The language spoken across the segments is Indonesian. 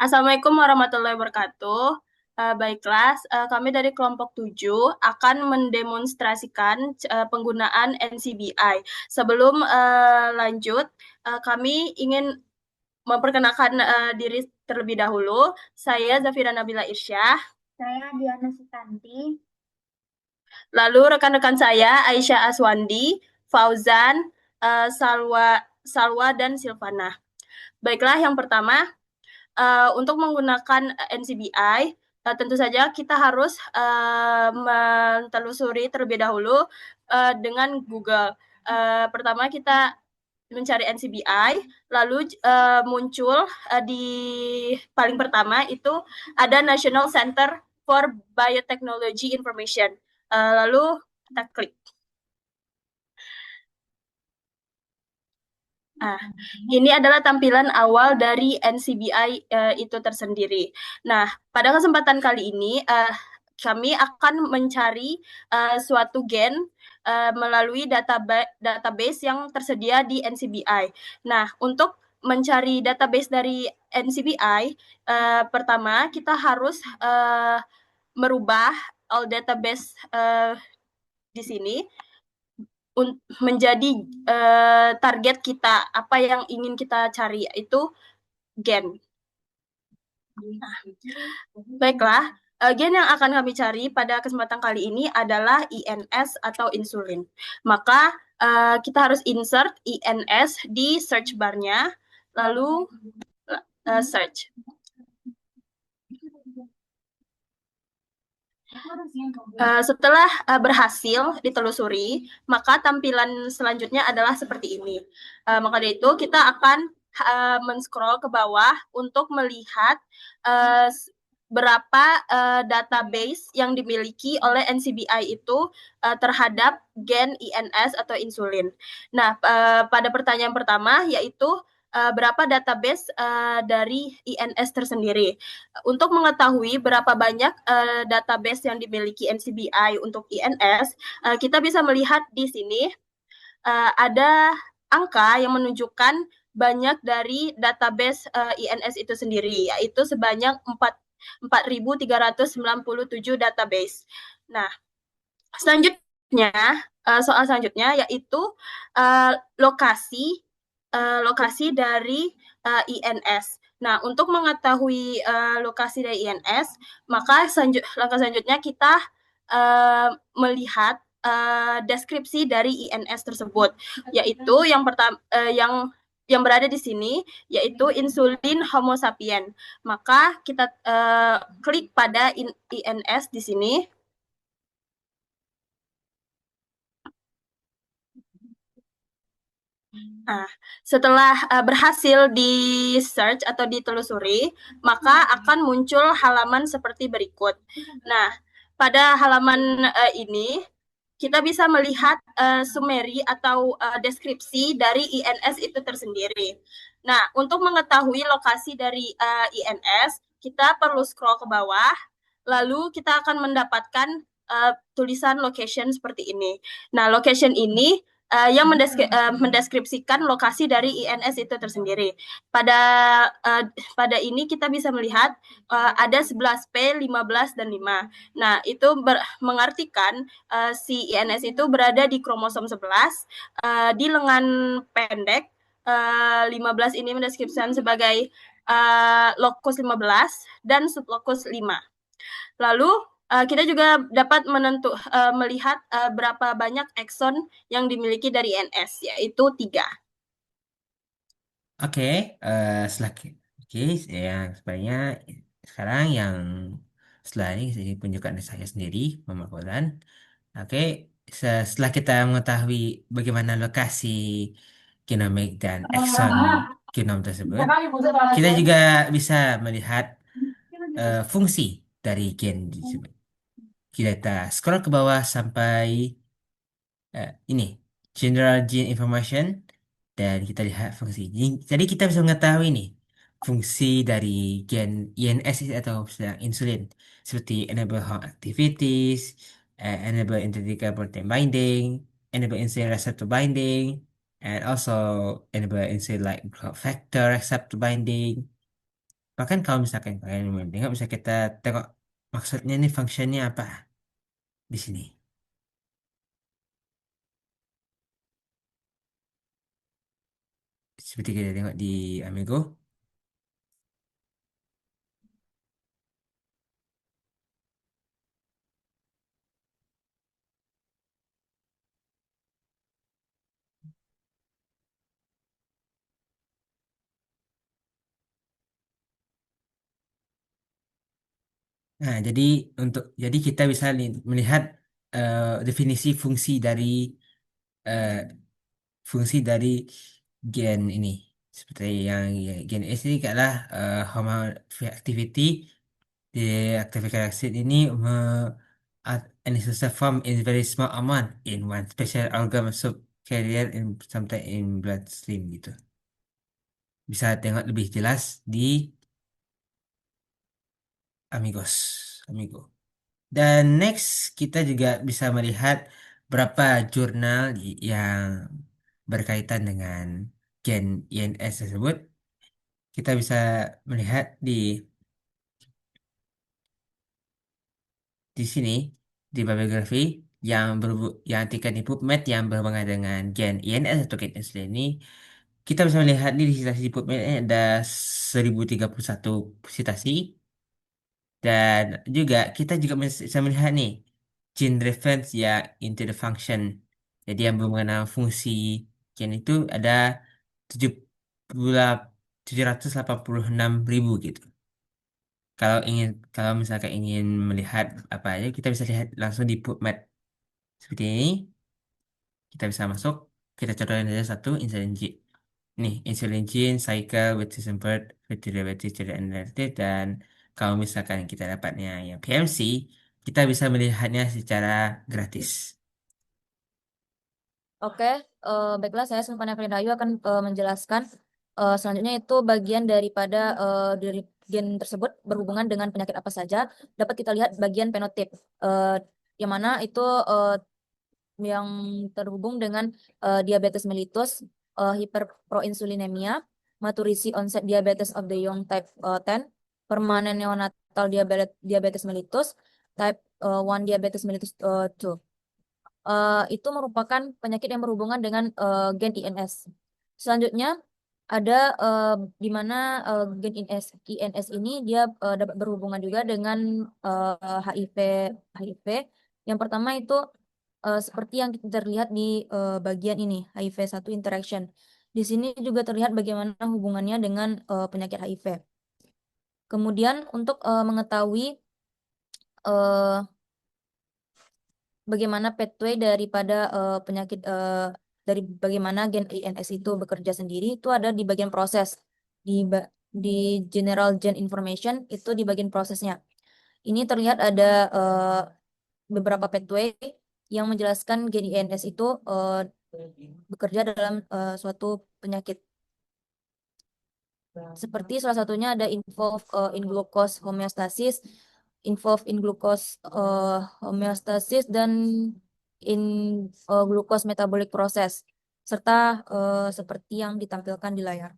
Assalamualaikum warahmatullahi wabarakatuh. Baiklah, kami dari kelompok 7 akan mendemonstrasikan penggunaan NCBI. Sebelum lanjut, kami ingin memperkenalkan diri terlebih dahulu. Saya Zafira Nabila Irsyah. Saya Diana Sutanti. Lalu rekan-rekan saya Aisyah Aswandi, Fauzan, Salwa, dan Silvana. Baiklah, yang pertama, untuk menggunakan NCBI, tentu saja kita harus menelusuri terlebih dahulu dengan Google. Pertama kita mencari NCBI, lalu muncul di paling pertama itu ada National Center for Biotechnology Information. Lalu kita klik. Nah, ini adalah tampilan awal dari NCBI itu tersendiri. Nah, pada kesempatan kali ini kami akan mencari suatu gen melalui database yang tersedia di NCBI. Nah, untuk mencari database dari NCBI, pertama kita harus merubah all database di sini menjadi target kita, apa yang ingin kita cari itu gen. Nah, baiklah, gen yang akan kami cari pada kesempatan kali ini adalah INS atau insulin. Maka kita harus insert INS di search bar-nya, lalu search. Setelah berhasil ditelusuri, maka tampilan selanjutnya adalah seperti ini. Maka dari itu kita akan men-scroll ke bawah untuk melihat berapa database yang dimiliki oleh NCBI itu terhadap gen INS atau insulin. Nah, pada pertanyaan pertama yaitu berapa database dari INS tersendiri. Untuk mengetahui berapa banyak database yang dimiliki NCBI untuk INS, kita bisa melihat di sini ada angka yang menunjukkan banyak dari database INS itu sendiri, yaitu sebanyak 4.397 database. Nah, selanjutnya, soal selanjutnya yaitu lokasi dari INS. Nah, untuk mengetahui lokasi dari INS, maka langkah selanjutnya kita melihat deskripsi dari INS tersebut, yaitu yang pertama yang berada di sini yaitu insulin Homo sapien. Maka kita klik pada INS di sini. Nah, setelah berhasil di search atau ditelusuri, maka akan muncul halaman seperti berikut. Nah, pada halaman ini kita bisa melihat summary atau deskripsi dari INS itu tersendiri. Nah, untuk mengetahui lokasi dari INS, kita perlu scroll ke bawah, lalu kita akan mendapatkan tulisan location seperti ini. Nah, location ini yang mendeskripsikan lokasi dari INS itu tersendiri. Pada ini kita bisa melihat ada 11P, 15, dan 5. Nah, itu mengartikan si INS itu berada di kromosom 11 di lengan pendek. 15 ini mendeskripsikan sebagai lokus 15 dan sublokus 5. Lalu kita juga dapat melihat berapa banyak ekson yang dimiliki dari NS, yaitu 3. Oke, setelah oke, yang sebenarnya sekarang yang setelah ini saya tunjukkan saya sendiri, Muhammad Faulan. Oke, setelah kita mengetahui bagaimana lokasi genomik dan ekson genom tersebut, kita juga bisa melihat fungsi dari gen tersebut. Kita scroll ke bawah sampai ini general gene information dan kita lihat fungsi. Jadi kita bisa mengetahui nih fungsi dari gen INS atau sedang insulin seperti enable hormone activities, enable intrathecal protein binding, enable insulin receptor binding, and also enable insulin like growth factor receptor binding. Bahkan kalau misalkan kalian mau tengok, bisa kita tengok maksudnya nih fungsinya apa di sini. Seperti kita tengok di Amigo. Nah, jadi kita bisa melihat definisi eh, fungsi dari gen ini. Seperti yang gen S ini adalah home activity. Di activity acid ini anesthesia form in very small amount in one special organ sub carrier in sometimes in bloodstream gitu. Bisa tengok lebih jelas di Amigos, Amigo. Dan next kita juga bisa melihat berapa jurnal yang berkaitan dengan gen INS tersebut. Kita bisa melihat di sini di bibliografi yang tingkat di PubMed yang berhubungan dengan gen INS atau gen insulin ini, kita bisa melihat di citasi PubMed ini ada 1031 citasi. Dan juga kita juga bisa melihat nih gene reference ya into the function. Jadi yang mengenal fungsi gen itu ada 786.000 gitu. Kalau misalkan ingin melihat apa aja, kita bisa lihat langsung di PubMed seperti ini. Kita bisa masuk. Kita contohin aja satu insulin gene. Nih, insulin gene, cycle, with birth, with diabetes, related, dan kalau misalkan kita dapatnya yang PMC, kita bisa melihatnya secara gratis. Oke, baiklah saya Silvana Rahayu akan menjelaskan selanjutnya itu bagian daripada dari gen tersebut berhubungan dengan penyakit apa saja. Dapat kita lihat bagian fenotip, yang mana itu yang terhubung dengan diabetes mellitus, hiperproinsulinemia, maturity onset diabetes of the young type 10, permanent neonatal diabetes mellitus, type 1 diabetes mellitus 2. Itu merupakan penyakit yang berhubungan dengan gen INS. Selanjutnya ada di mana gen INS ini dia dapat berhubungan juga dengan HIV. HIV. Yang pertama itu seperti yang terlihat di bagian ini, HIV-1 interaction. Di sini juga terlihat bagaimana hubungannya dengan penyakit HIV. Kemudian untuk mengetahui eh, bagaimana pathway daripada penyakit dari bagaimana gen INS itu bekerja sendiri itu ada di bagian proses di general gen information itu di bagian prosesnya. Ini terlihat ada beberapa pathway yang menjelaskan gen INS itu bekerja dalam suatu penyakit. Seperti salah satunya ada involve in glucose homeostasis, dan in glucose metabolic process, serta seperti yang ditampilkan di layar.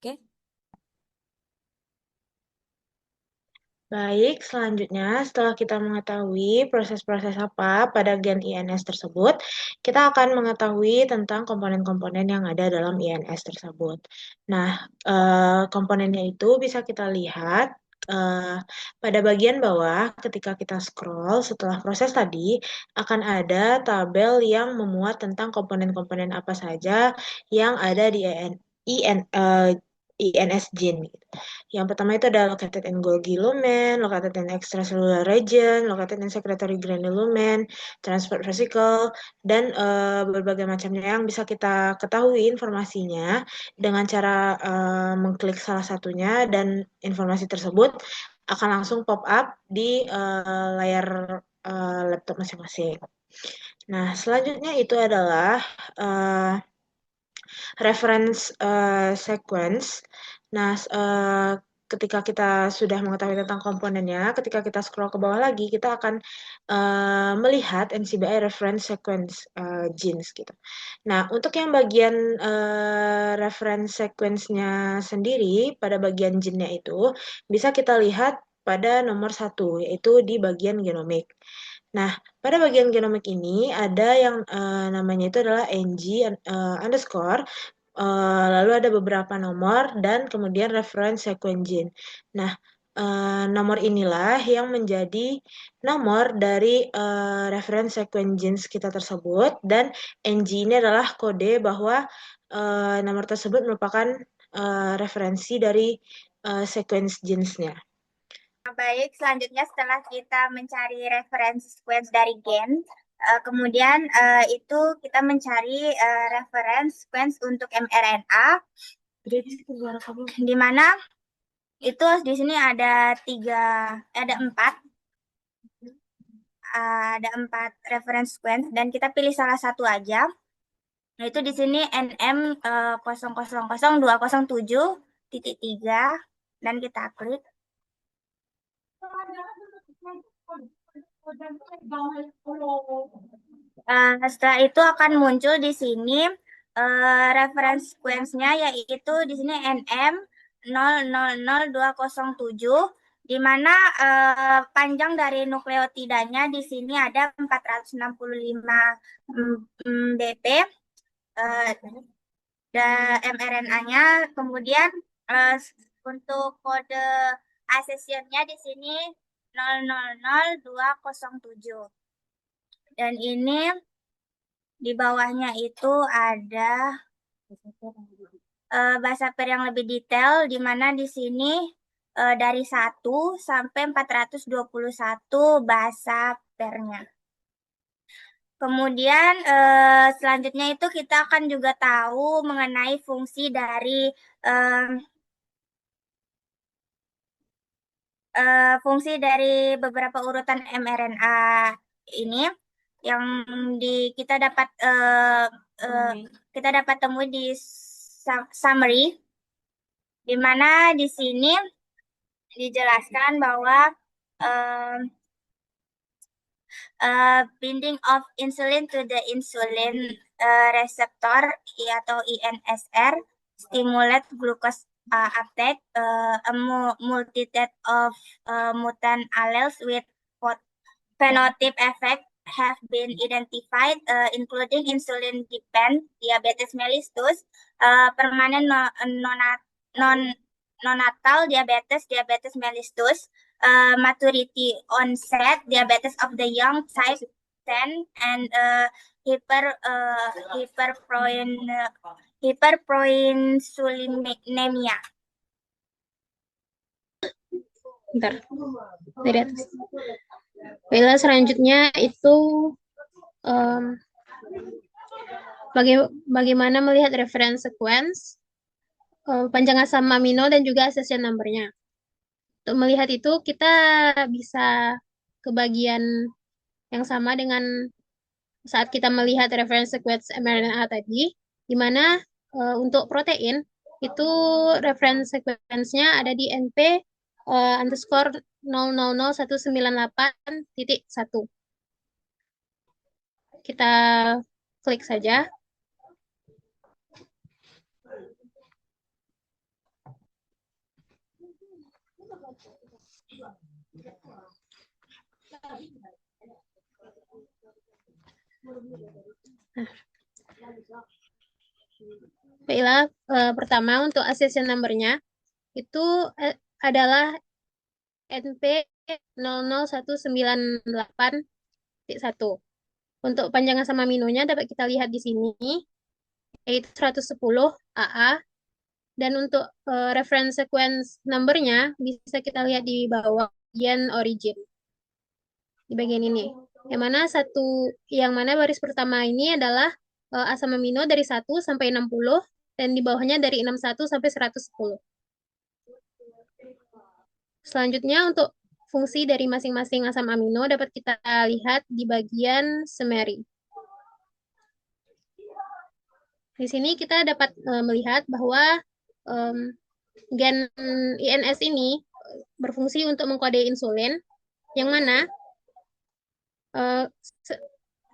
Oke. Baik, selanjutnya setelah kita mengetahui proses-proses apa pada gen INS tersebut, kita akan mengetahui tentang komponen-komponen yang ada dalam INS tersebut. Nah, komponennya itu bisa kita lihat pada bagian bawah ketika kita scroll setelah proses tadi akan ada tabel yang memuat tentang komponen-komponen apa saja yang ada di INS gene. Yang pertama itu ada located in Golgi lumen, located in extracellular region, located in secretory granulomen, transport vesicle, dan berbagai macamnya yang bisa kita ketahui informasinya dengan cara mengklik salah satunya dan informasi tersebut akan langsung pop up di layar laptop masing-masing. Nah, selanjutnya itu adalah reference sequence. Nah, ketika kita sudah mengetahui tentang komponennya, ketika kita scroll ke bawah lagi, kita akan melihat NCBI reference sequence genes gitu. Nah, untuk yang bagian reference sequence-nya sendiri pada bagian gene-nya itu bisa kita lihat pada nomor 1, yaitu di bagian genomik. Nah, pada bagian genomik ini ada yang namanya itu adalah NG underscore, lalu ada beberapa nomor dan kemudian reference sequence gene. Nah, nomor inilah yang menjadi nomor dari reference sequence genes kita tersebut, dan NG ini adalah kode bahwa nomor tersebut merupakan referensi dari sequence genes-nya. Baik, selanjutnya setelah kita mencari referensi sequence dari gen, kemudian itu kita mencari referensi sequence untuk mRNA, di mana itu di sini ada empat referensi sequence, dan kita pilih salah satu aja. Nah, itu di sini NM 000-207.3 dan kita klik. Setelah itu akan muncul di sini reference sequence-nya, yaitu di sini NM 000-207, di mana panjang dari nukleotidanya di sini ada 465 BP mRNA-nya. Kemudian untuk kode accession-nya di sini 000-207. Dan ini di bawahnya itu ada bahasa pair yang lebih detail, di mana di sini dari 1 sampai 421 bahasa pairnya. Kemudian selanjutnya itu kita akan juga tahu mengenai fungsi dari beberapa urutan mRNA ini yang kita dapat temui di summary, di mana di sini dijelaskan bahwa binding of insulin to the insulin receptor atau INSR stimulate glucose uptake. A multitude of mutant alleles with phenotype effect have been identified, including insulin-dependent diabetes mellitus, permanent non-natal diabetes, diabetes mellitus, maturity onset diabetes of the young type 10, and hyperproinsulinemia. Bentar, dari atas. Baiklah, selanjutnya itu bagaimana melihat reference sequence, panjang asam amino, dan juga accession number-nya. Untuk melihat itu, kita bisa ke bagian yang sama dengan saat kita melihat reference sequence mRNA tadi, di mana untuk protein, itu reference sequence-nya ada di NP underscore 000-198.1. Kita klik saja. Baiklah, pertama untuk accession number-nya itu adalah NP 00198.1. Untuk panjang asam aminonya dapat kita lihat di sini, yaitu 110 AA. Dan untuk reference sequence number-nya bisa kita lihat di bawah bagian origin. Di bagian ini. Yang mana baris pertama ini adalah asam amino dari 1 sampai 60, dan di bawahnya dari 61 sampai 110. Selanjutnya untuk fungsi dari masing-masing asam amino dapat kita lihat di bagian summary. Di sini kita dapat melihat bahwa gen INS ini berfungsi untuk mengkode insulin, yang mana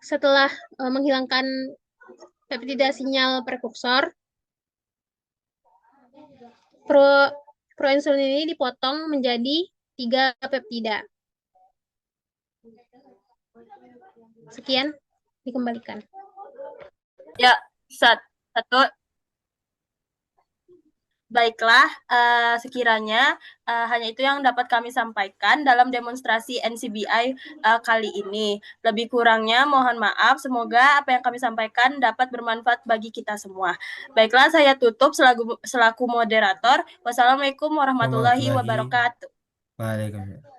setelah menghilangkan peptida sinyal prekursor, proinsulin ini dipotong menjadi 3 peptida. Sekian, dikembalikan. Ya, satu. Baiklah, sekiranya hanya itu yang dapat kami sampaikan dalam demonstrasi NCBI kali ini. Lebih kurangnya mohon maaf, semoga apa yang kami sampaikan dapat bermanfaat bagi kita semua. Baiklah, saya tutup selaku moderator. Wassalamualaikum warahmatullahi wabarakatuh. Waalaikumsalam.